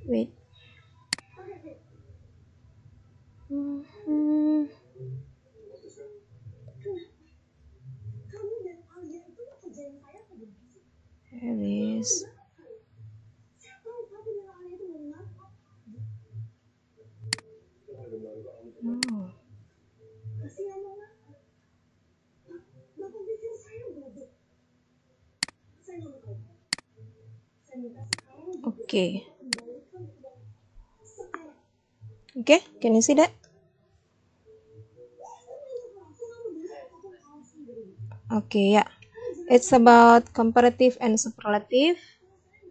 Wait. Here it is. Oh. Okay. Okay, can you see that? Okay, yeah. It's about comparative and superlative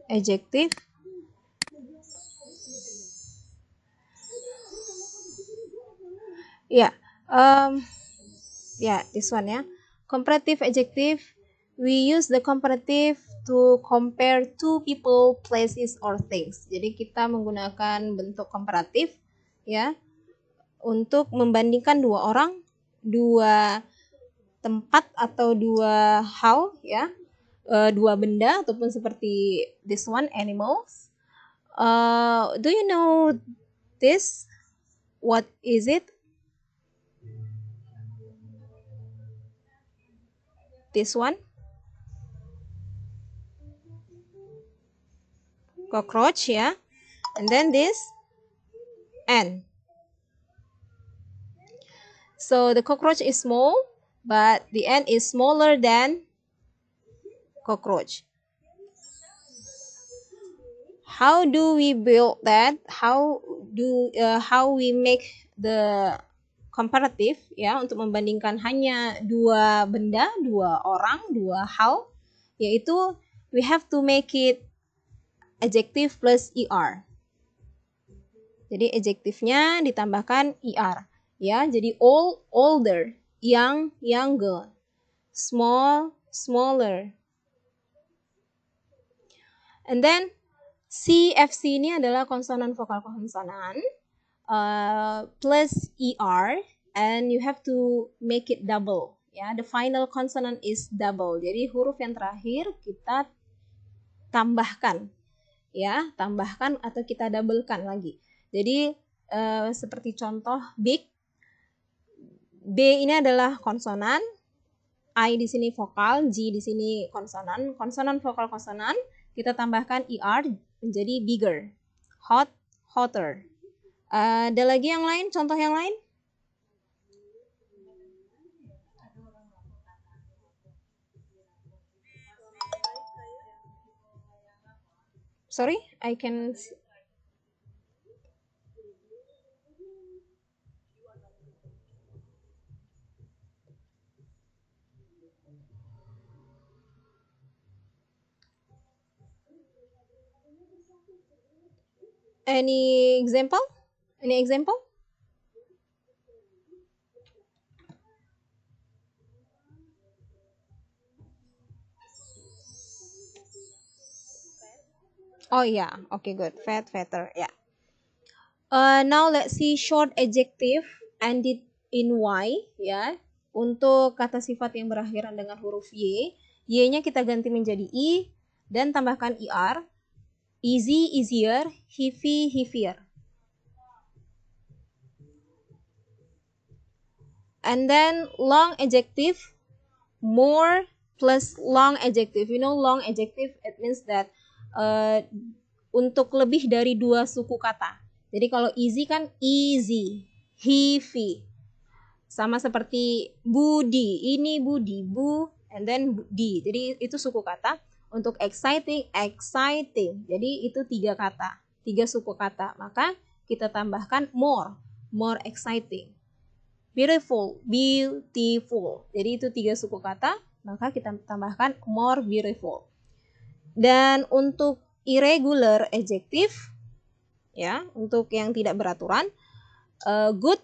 adjective. Yeah. Yeah, this one ya. Comparative adjective. We use the comparative to compare two people, places, or things. Jadi kita menggunakan bentuk komparatif ya untuk membandingkan dua orang, dua tempat atau dua hal ya, dua benda ataupun seperti this one animals. Do you know this? What is it? This one? Cockroach ya. And then this ant. So the cockroach is small, but the ant is smaller than cockroach. How do we build that? How we make the comparative ya untuk membandingkan hanya dua benda, dua orang, dua hal, yaitu we have to make it adjective plus er. Jadi adjektifnya ditambahkan er ya. Jadi old, older, young, younger, small, smaller. And then CFC ini adalah konsonan vokal konsonan plus er, and you have to make it double ya. The final consonant is double. Jadi huruf yang terakhir kita tambahkan ya, tambahkan atau kita doublekan lagi. Jadi seperti contoh big, B ini adalah konsonan, I di sini vokal, G di sini konsonan. Konsonan vokal konsonan kita tambahkan er menjadi bigger, hot, hotter. Ada lagi yang lain, contoh yang lain? Sorry, I can. Any example? Any example? Oh yeah, okay, good. Fat, fatter, yeah. Now let's see short adjective ended in y ya. Untuk kata sifat yang berakhiran dengan huruf y, y-nya kita ganti menjadi i dan tambahkan er. Easy, easier, heavy, heavier. And then long adjective, more plus long adjective. You know long adjective, it means that untuk lebih dari dua suku kata. Jadi kalau easy kan easy, heavy. Sama seperti budi, ini budi, bu, and then di. Jadi itu suku kata. Untuk exciting, exciting. Jadi itu tiga kata, tiga suku kata. Maka kita tambahkan more, more exciting. Beautiful, beautiful. Jadi itu tiga suku kata, maka kita tambahkan more beautiful. Dan untuk irregular adjective, ya, untuk yang tidak beraturan, good,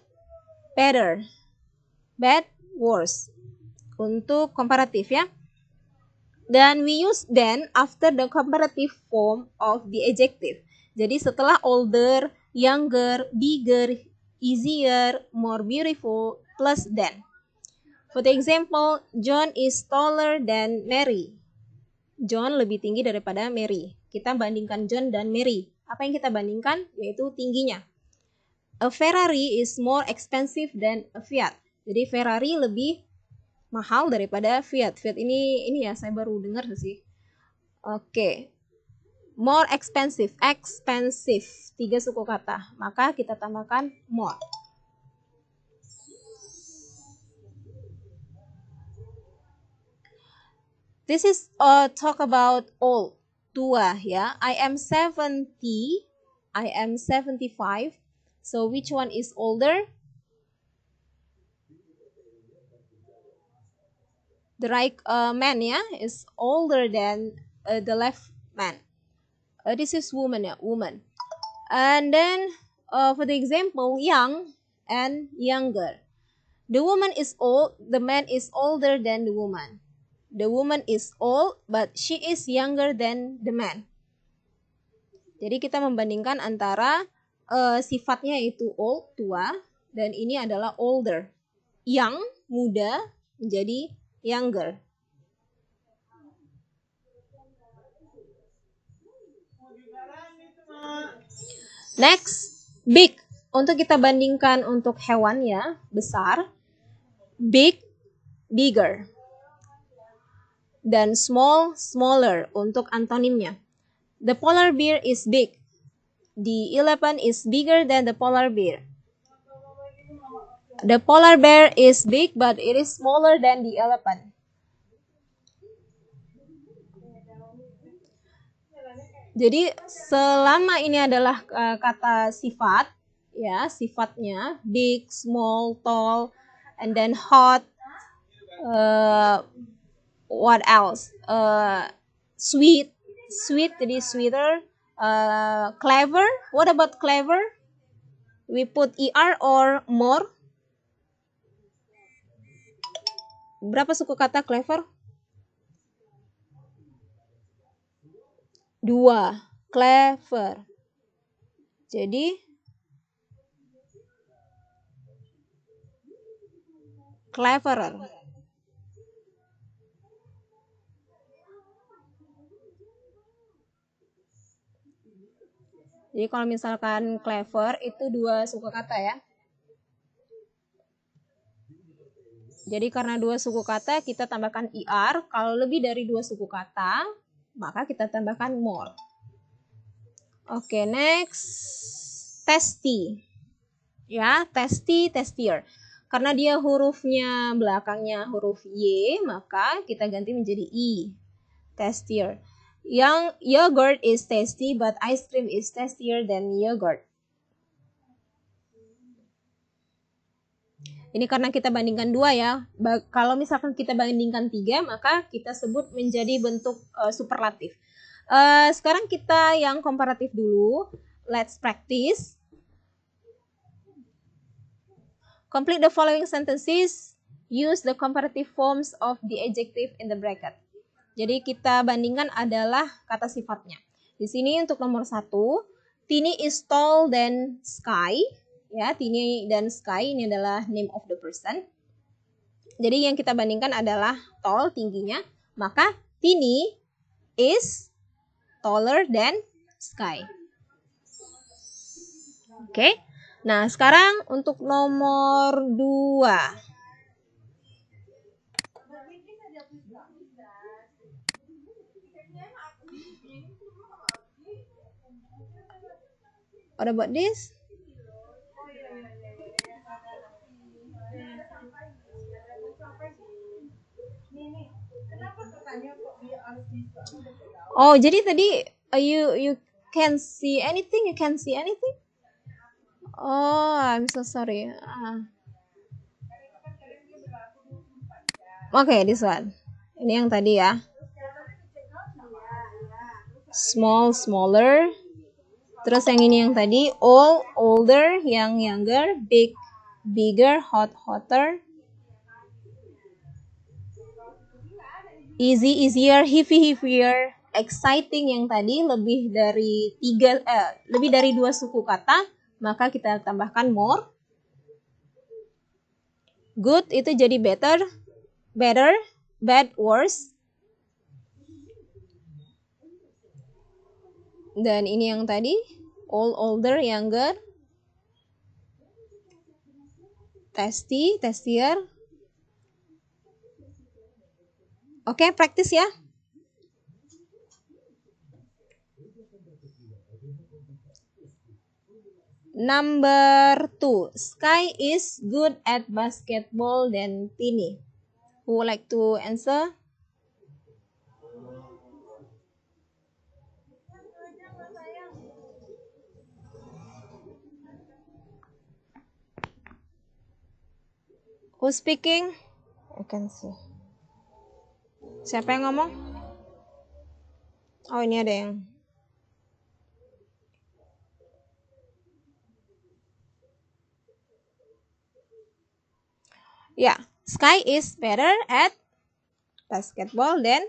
better, bad, worse. Untuk komparatif ya. Dan we use then after the comparative form of the adjective. Jadi setelah older, younger, bigger, easier, more beautiful, plus than. For the example, John is taller than Mary. John lebih tinggi daripada Mary. Kita bandingkan John dan Mary. Apa yang kita bandingkan? Yaitu tingginya. A Ferrari is more expensive than a Fiat. Jadi Ferrari lebih mahal daripada Fiat. Fiat ini ya saya baru dengar sih. Oke. More expensive, expensive. 3 suku kata. Maka kita tambahkan more. This is talk about old, tua ya. I am 70, I am 75. So which one is older? The right man ya is older than the left man. This is woman ya, woman. And then for the example, young and younger. The woman is old, the man is older than the woman. The woman is old, but she is younger than the man. Jadi kita membandingkan antara sifatnya itu old, tua, dan ini adalah older. Young, muda, menjadi younger. Next, big. Untuk kita bandingkan untuk hewan ya, besar. Big, bigger. Dan small, smaller untuk antonimnya. The polar bear is big. The elephant is bigger than the polar bear. The polar bear is big, but it is smaller than the elephant. Jadi selama ini adalah kata sifat, ya sifatnya big, small, tall, and then hot. What else? Sweet, jadi sweeter. Clever. What about clever? We put er or more. Berapa suku kata clever? 2. Clever. Jadi cleverer. Jadi kalau misalkan clever itu 2 suku kata ya. Jadi karena 2 suku kata kita tambahkan er. Kalau lebih dari 2 suku kata maka kita tambahkan more. Oke, next. Tasty. Ya, tasty, tastier. Karena dia hurufnya belakangnya huruf Y, maka kita ganti menjadi I. Tastier. Yang yogurt is tasty, but ice cream is tastier than yogurt. Ini karena kita bandingkan 2 ya. Kalau misalkan kita bandingkan 3, maka kita sebut menjadi bentuk superlatif. Sekarang kita yang komparatif dulu. Let's practice. Complete the following sentences. Use the comparative forms of the adjective in the bracket. Jadi kita bandingkan adalah kata sifatnya. Di sini untuk nomor 1, Tini is tall than Sky. Ya, Tini dan Sky ini adalah name of the person. Jadi yang kita bandingkan adalah tall, tingginya. Maka Tini is taller than Sky. Oke. Nah, sekarang untuk nomor 2. What about this? Oh, jadi tadi you can see anything? You can see anything? Oh, I'm so sorry. Okay, this one. Ini yang tadi ya. Small, smaller. Terus yang ini yang tadi, old, older, yang younger, big, bigger, hot, hotter. Easy, easier, heavy, heavier, exciting yang tadi lebih dari 2 suku kata, maka kita tambahkan more. Good itu jadi better, bad, worse. Dan ini yang tadi Old, older, younger. Tasty, tastier. Oke, praktis ya. Number 2. Sky is good at basketball than Tini. Who would like to answer? Who's speaking? I can see. Siapa yang ngomong? Oh, ini ada yang. Yeah, Sky is better at basketball than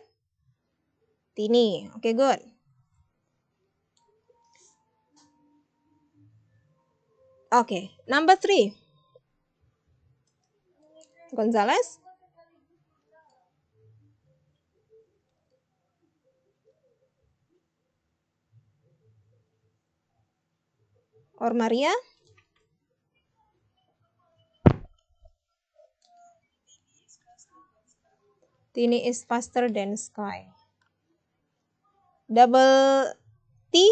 Tini. Okay, good. Okay, number 3. Gonzalez. Or Maria. Tini is faster than Sky. Double T.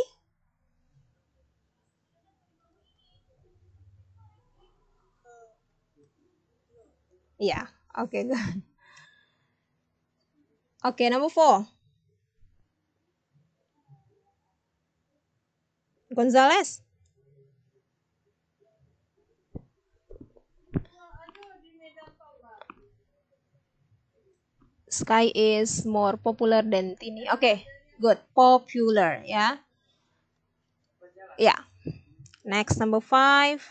Yeah, okay, good. Okay, number 4. Gonzalez. Sky is more popular than Tini. Okay, good. Popular, ya. Yeah. Next, number 5.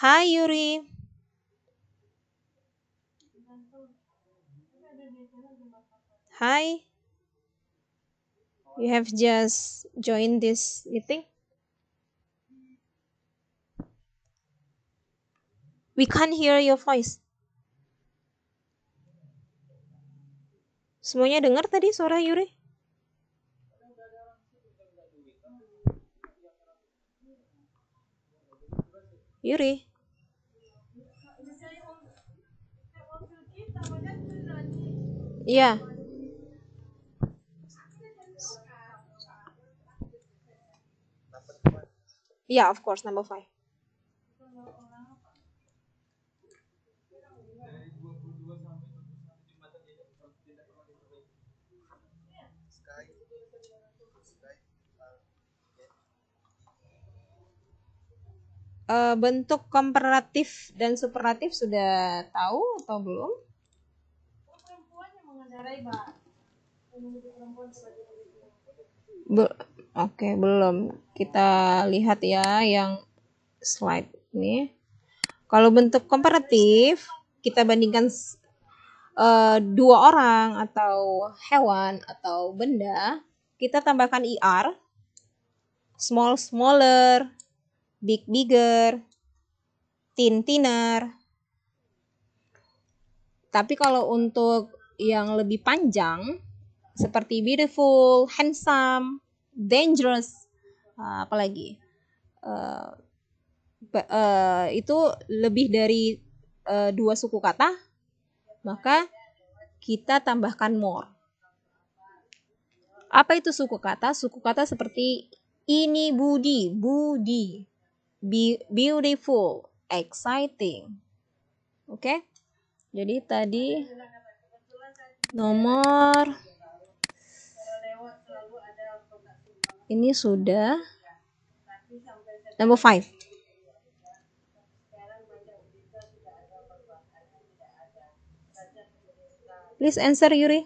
Hi, Yuri. Hi. You have just joined this meeting? We can't hear your voice. Semuanya dengar tadi suara Yuri? Yuri? Iya. Yeah, of course, number 5. Bentuk komparatif dan superlatif sudah tahu atau belum? Oke, belum. Kita lihat ya yang slide ini. Kalau bentuk komparatif, kita bandingkan dua orang atau hewan atau benda, kita tambahkan er, small smaller, big bigger, thin thinner. Tapi kalau untuk yang lebih panjang seperti beautiful, handsome, dangerous, apalagi itu lebih dari 2 suku kata, maka kita tambahkan more. Apa itu suku kata? Suku kata seperti ini budi, beautiful, exciting. Oke? Jadi tadi nomor ini sudah number 5. Please answer, Yuri.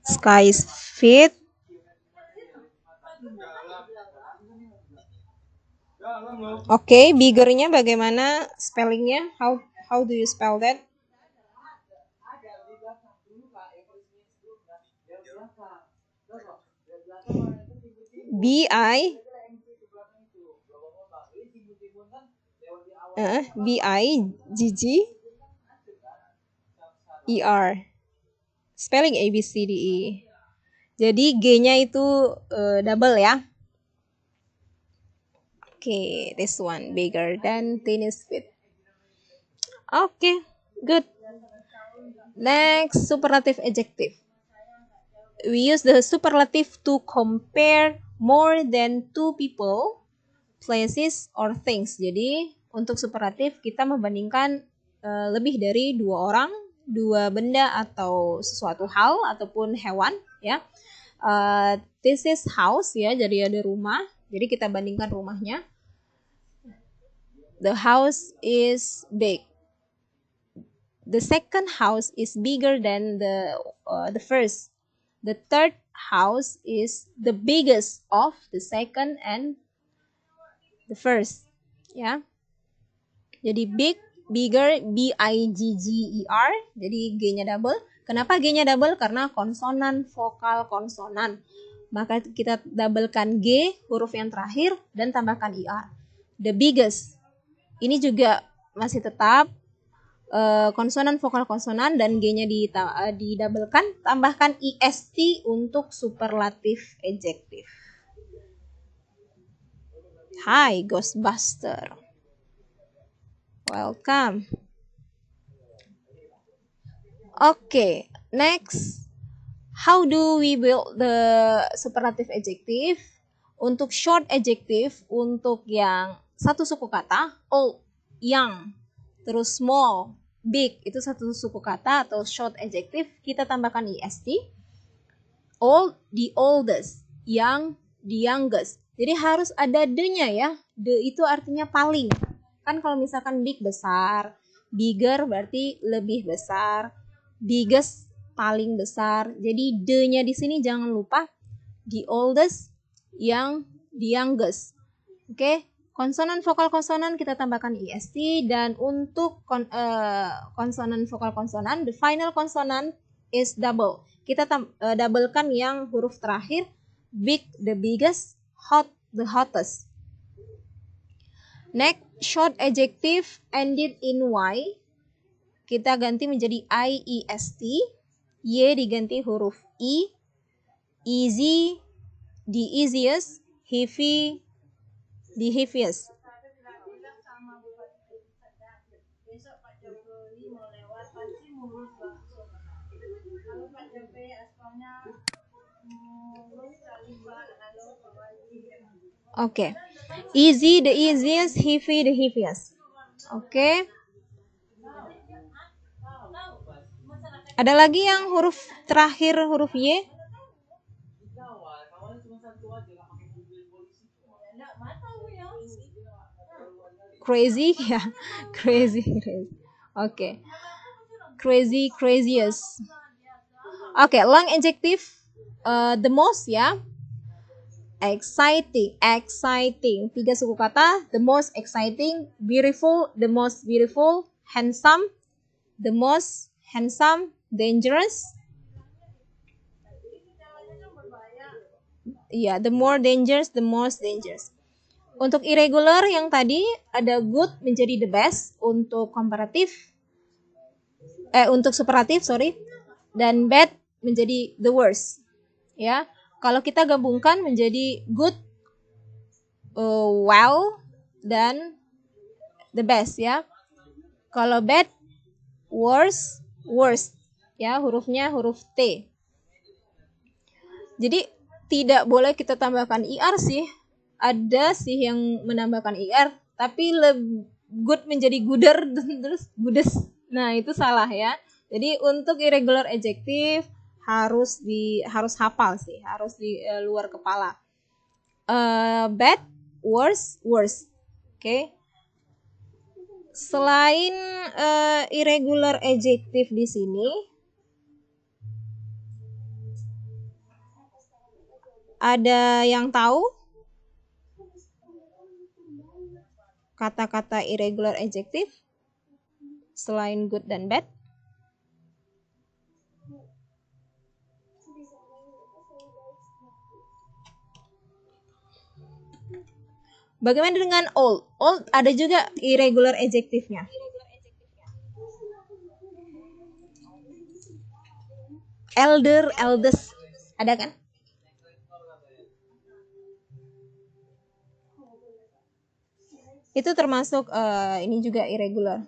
Sky is fit. Oke, biggernya bagaimana spellingnya? How do you spell that? B I Bigger. Spelling A B C D E. Jadi G-nya itu double ya. Oke, this one bigger than tennis feet. Oke, good. Next, superlative adjective. We use the superlative to compare more than two people, places, or things. Jadi untuk superlatif kita membandingkan lebih dari dua orang, dua benda atau sesuatu hal ataupun hewan ya. This is house ya, jadi ada rumah. Jadi kita bandingkan rumahnya. The house is big. The second house is bigger than the first. The third house is the biggest of the second and the first. Ya. Jadi big, bigger, B-I-G-G-E-R. Jadi G-nya double. Kenapa G-nya double? Karena konsonan, vokal, konsonan. Maka kita doublekan G, huruf yang terakhir, dan tambahkan ER. The biggest. Ini juga masih tetap konsonan, vokal, konsonan, dan G-nya didoublekan, tambahkan EST untuk superlatif adjektif. Hai, Ghostbuster. Welcome. Okay, next. How do we build the superlative adjective? Untuk short adjective, untuk yang satu suku kata, old, young, terus small, big, itu satu suku kata atau short adjective, kita tambahkan est. Old, the oldest, young, the youngest. Jadi harus ada the-nya ya. The itu artinya paling. Kan kalau misalkan big besar, bigger berarti lebih besar, biggest paling besar. Jadi the-nya di sini jangan lupa the oldest, young, the youngest. Oke. Konsonan, vokal, konsonan kita tambahkan est, dan untuk konsonan, vokal, konsonan, the final consonant is double. Kita doublekan yang huruf terakhir, big, the biggest, hot, the hottest. Next, short adjective ended in y, kita ganti menjadi iest, y diganti huruf i, easy, the easiest, heavy, the heaviest. Oke. Easy, the easiest, heavy, the heaviest. Oke. Ada lagi yang huruf terakhir huruf Y? Crazy ya, crazy. Oke. Crazy, craziest. Oke, long adjective, the most ya. Exciting, 3 suku kata, the most exciting, beautiful, the most beautiful, handsome, the most handsome, dangerous. Iya, the more dangerous, the most dangerous. Untuk irregular yang tadi ada good menjadi the best, untuk komparatif untuk superlatif, dan bad menjadi the worst. Ya. Kalau kita gabungkan menjadi good, well, dan the best ya. Kalau bad, worse, worst. Ya, hurufnya huruf T. Jadi tidak boleh kita tambahkan IR sih. Ada sih yang menambahkan IR, tapi good menjadi gooder, terus goodes. Nah, itu salah ya. Jadi untuk irregular adjective harus hafal sih, harus di luar kepala. Bad, worse, worse. Oke. Selain irregular adjective di sini, ada yang tahu kata-kata irregular adjective selain good dan bad? Bagaimana dengan old? Old ada juga irregular adjektifnya. Elder, eldest, ada kan? Itu termasuk ini juga irregular.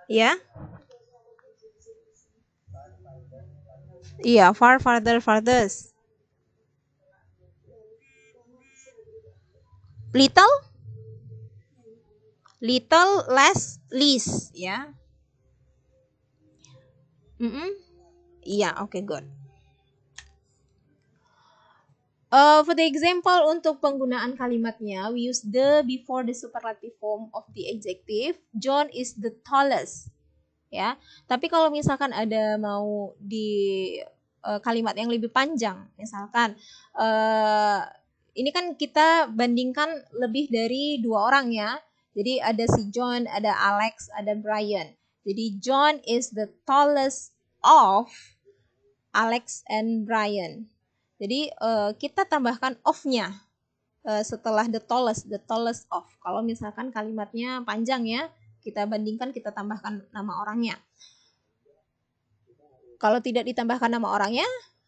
Ya. Iya, far, farther, farthest. Little, little, less, least, ya. Iya, oke, good. For the example untuk penggunaan kalimatnya, we use the before the superlative form of the adjective. John is the tallest. Ya, tapi kalau misalkan ada mau di kalimat yang lebih panjang, misalkan ini kan kita bandingkan lebih dari 2 orang ya. Jadi ada si John, ada Alex, ada Brian. Jadi John is the tallest of Alex and Brian. Jadi kita tambahkan of-nya setelah the tallest of. Kalau misalkan kalimatnya panjang ya, kita bandingkan, kita tambahkan nama orangnya. Kalau tidak ditambahkan nama orangnya,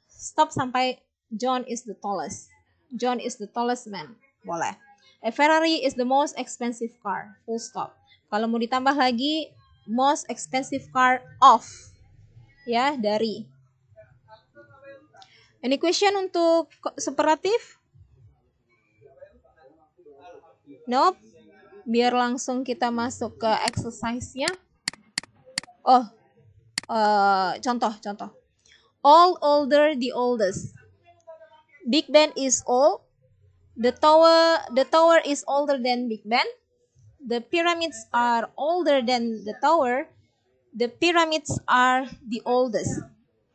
stop sampai John is the tallest. John is the tallest man. Boleh. A Ferrari is the most expensive car. Full stop. Kalau mau ditambah lagi, most expensive car of. Ya, dari. Any question untuk superlatif? Nope. Biar langsung kita masuk ke exercise-nya. Contoh. All, older, the oldest. Big Ben is old. The tower is older than Big Ben. The pyramids are older than the tower. The pyramids are the oldest.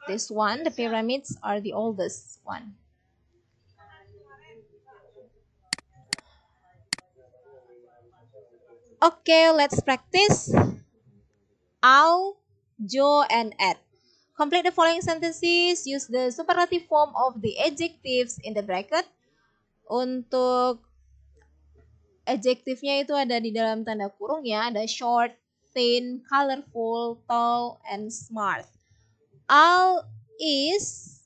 This one, the pyramids are the oldest one. Okay, let's practice. Al, Joe, and Ed. Complete the following sentences. Use the superlative form of the adjectives in the bracket. Untuk adjektifnya itu ada di dalam tanda kurung ya. Ada short, thin, colorful, tall, and smart. Al is,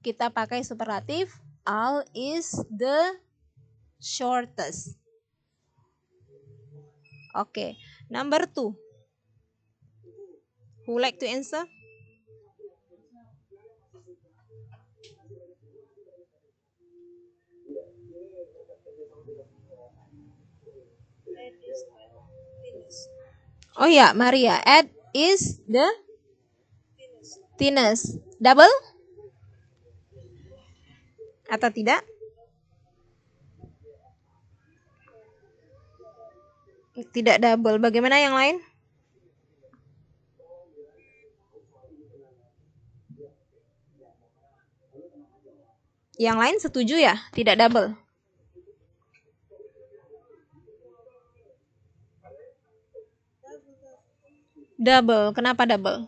kita pakai superlatif. Al is the shortest. Okay, number 2. Who like to answer? Oh ya, Maria. Ed is the thinnest. Double? Atau tidak? Tidak double. Bagaimana yang lain? Yang lain setuju ya? Tidak double. Double. Kenapa double?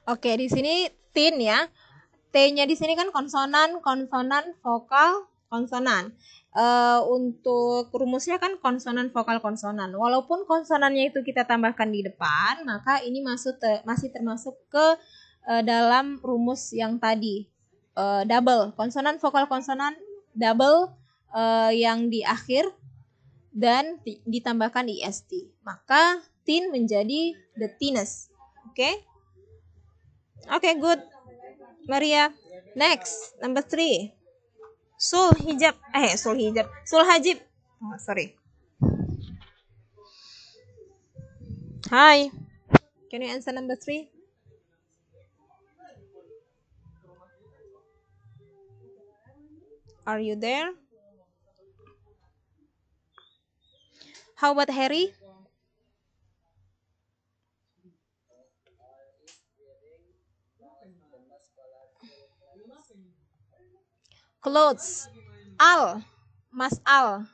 Oke, di sini thin ya. T-nya di sini kan konsonan, vokal, konsonan. Untuk rumusnya kan konsonan, vokal, konsonan. Walaupun konsonannya itu kita tambahkan di depan, maka ini masih termasuk ke dalam rumus yang tadi. Double, konsonan, vokal, konsonan, double yang di akhir dan ditambahkan ist. Maka thin menjadi the thinnest. Oke? Okay, good. Maria. Next, number 3. Sul hijab. Sul hajib. Oh, sorry. Hi. Can you answer number 3? Are you there? How about Harry? Clothes. Al. Mas Al.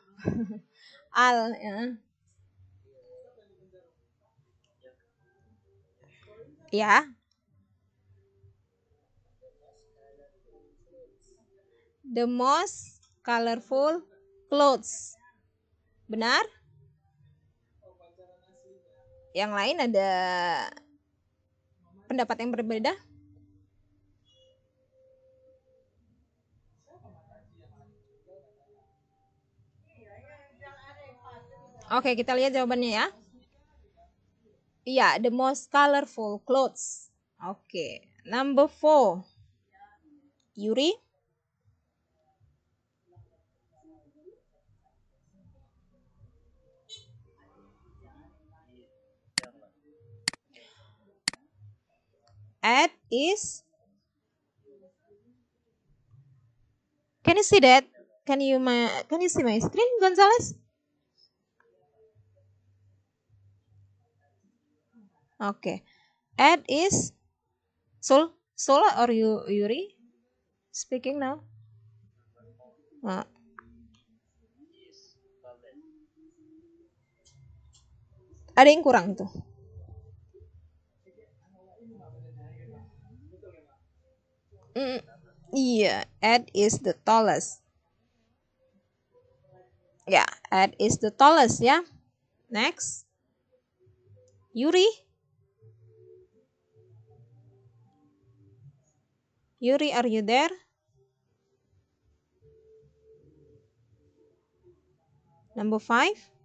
Al, ya. Ya. The most colorful clothes. Benar? Yang lain ada pendapat yang berbeda? Oke, kita lihat jawabannya ya. Iya, the most colorful clothes. Oke, number 4. Yuri? Ed is... Can you see that? Can you see my screen, Gonzales? Okay. Ed is Sola or Yuri speaking now? Ada yang kurang itu. Iya, Ed is the tallest. Ya, Ed is the tallest ya. Next. Yuri. Yuri, are you there? Number 5.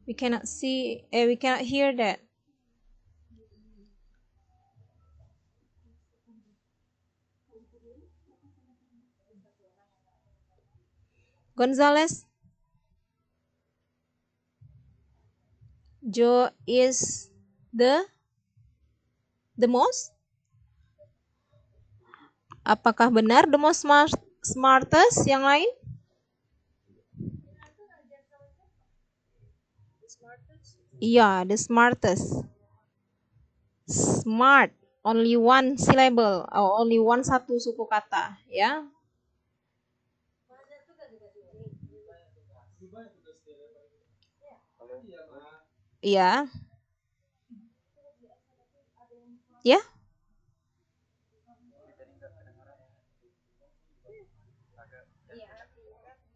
We cannot see, we cannot hear that. Gonzales? Joe is the most? Apakah benar the most smartest? Yang lain? Iya, the smartest. Smart, only one syllable, only one satu suku kata, ya. Iya. Ya?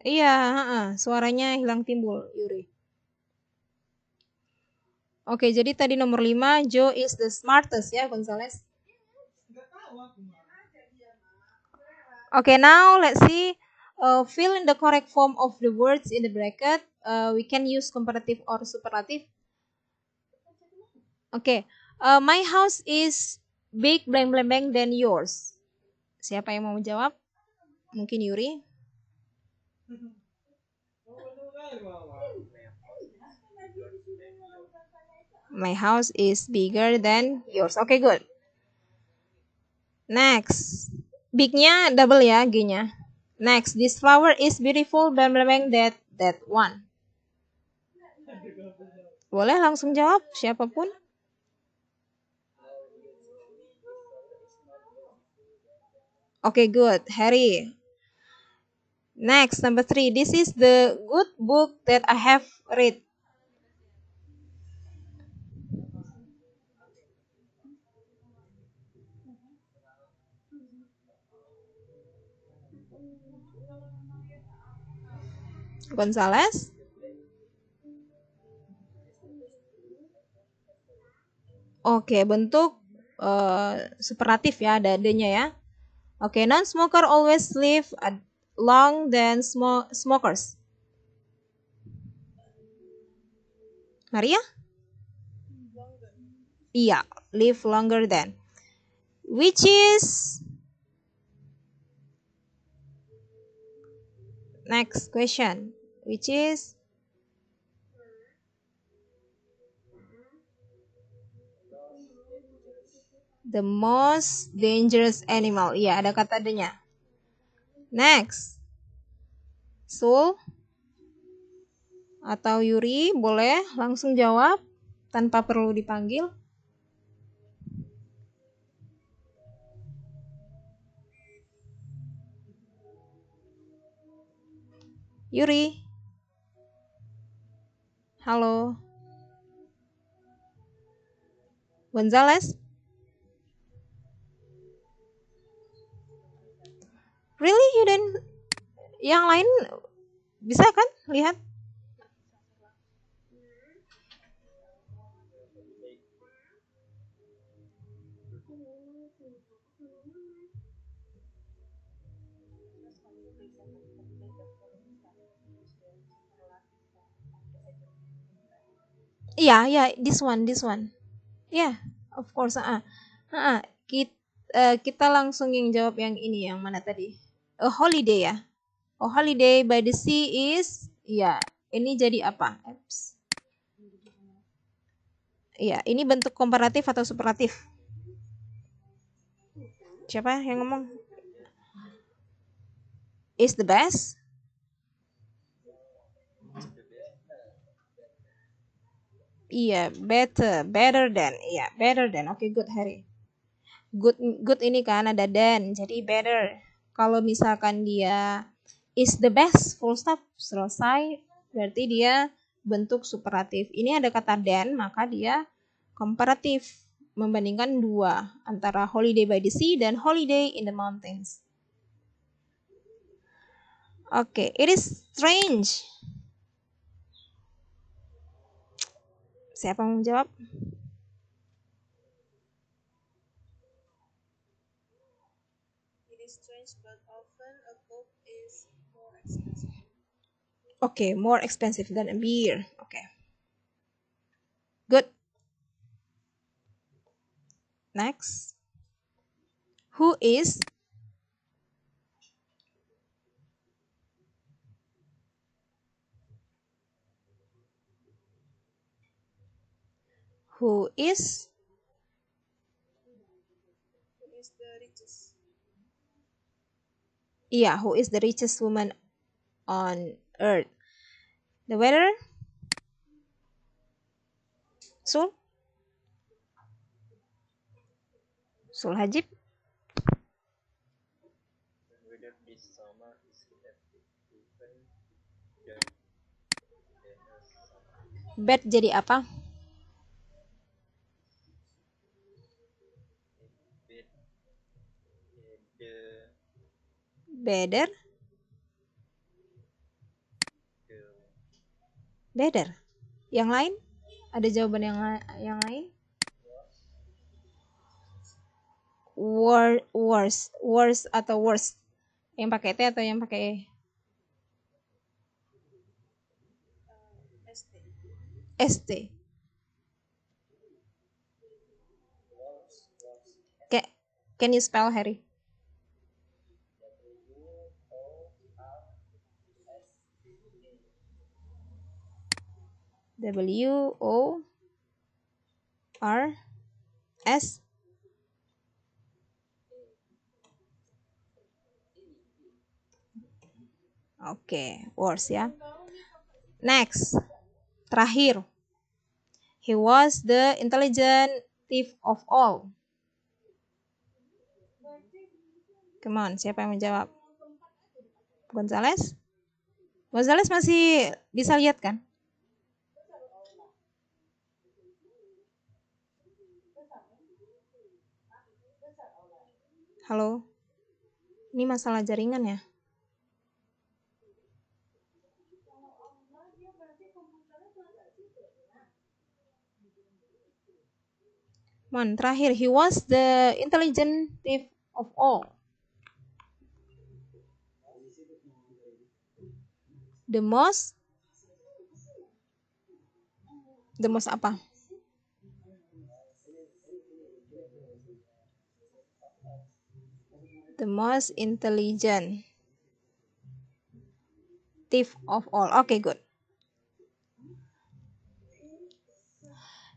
Iya, suaranya hilang timbul, Yuri. Oke, jadi tadi nomor 5, Joe is the smartest ya, Gonzales. Okay, now let's see. Fill in the correct form of the words in the bracket. We can use comparative or superlative. Okay, my house is big blank blank blank than yours. Siapa yang mau jawab? Mungkin Yuri. My house is bigger than yours. Okay, good. Next. Big-nya double ya, G-nya. Next, this flower is beautiful, blank blank blank that one. Boleh langsung jawab, siapapun. Okay, good. Harry. Next, number 3. This is the good book that I have read. Gonzales. Oke, bentuk superlatif ya, ada adanya ya. Oke, non-smoker always live long than smokers. Maria? Iya, live longer than. Which is... Next question. Which is... The most dangerous animal. Iya, ada kata adanya. Next. Sul atau Yuri boleh langsung jawab. tanpa perlu dipanggil. Yuri. Halo. Gonzales. Really, you didn't? Yang lain bisa kan lihat? Iya, yeah, this one. Yeah, of course. Kita langsung yang jawab yang ini, yang mana tadi? A holiday ya. A holiday by the sea is, ya, ini jadi apa? Iya, ini bentuk komparatif atau superlatif? Siapa yang ngomong? Is the best? Iya, better than. Iya, better than. Oke, good, Harry. Good ini kan ada than, jadi better. Kalau misalkan dia is the best, full stop, selesai, berarti dia bentuk superatif. Ini ada kata than, maka dia komparatif, membandingkan dua, antara holiday by the sea dan holiday in the mountains. Oke, it is strange. Siapa mau jawab? It is strange, but often a Coke is more expensive. Okay, more expensive than a beer. Okay. Good. Next. Who is the richest? Yeah, who is the richest woman on earth? The weather? Sul Hajib? Bad jadi apa? Better? Better. Yang lain? Ada jawaban yang lain? Worse atau worst? Yang pakai T atau yang pakai ST? Can you spell, Harry? WORS. Oke, worse ya. Next. Terakhir. He was the intelligent thief of all. Come on, siapa yang menjawab? Gonzales? Gonzales masih bisa lihat kan? Halo? Ini masalah jaringan ya? Terakhir, he was the intelligent thief of all. The most apa? The most intelligent thief of all. Oke, good.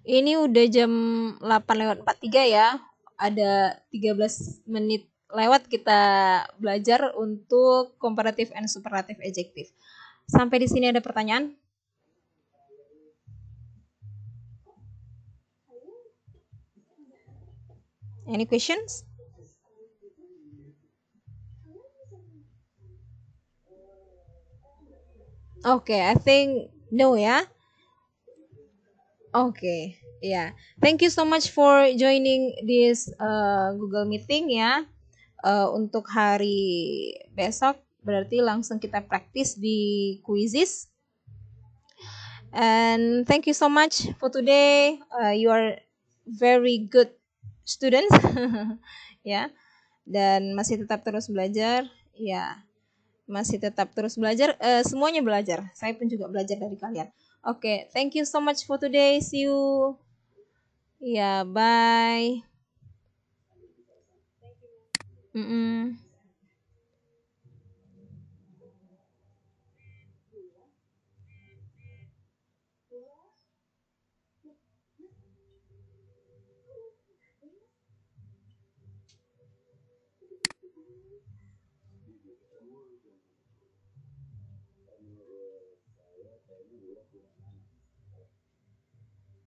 Ini udah jam 8:43 ya. Ada 13 menit lewat kita belajar untuk comparative and superlative adjective. Sampai di sini ada pertanyaan? Any questions? Okay, I think no, yeah. Okay, yeah. Thank you so much for joining this Google Meeting ya. Untuk hari besok berarti langsung kita praktis di quizzes. And thank you so much for today. You are very good students, ya. Dan masih tetap terus belajar, ya. Masih tetap terus belajar. Semuanya belajar. Saya pun juga belajar dari kalian. Oke, thank you so much for today. See you. Ya, bye. Mm-mm.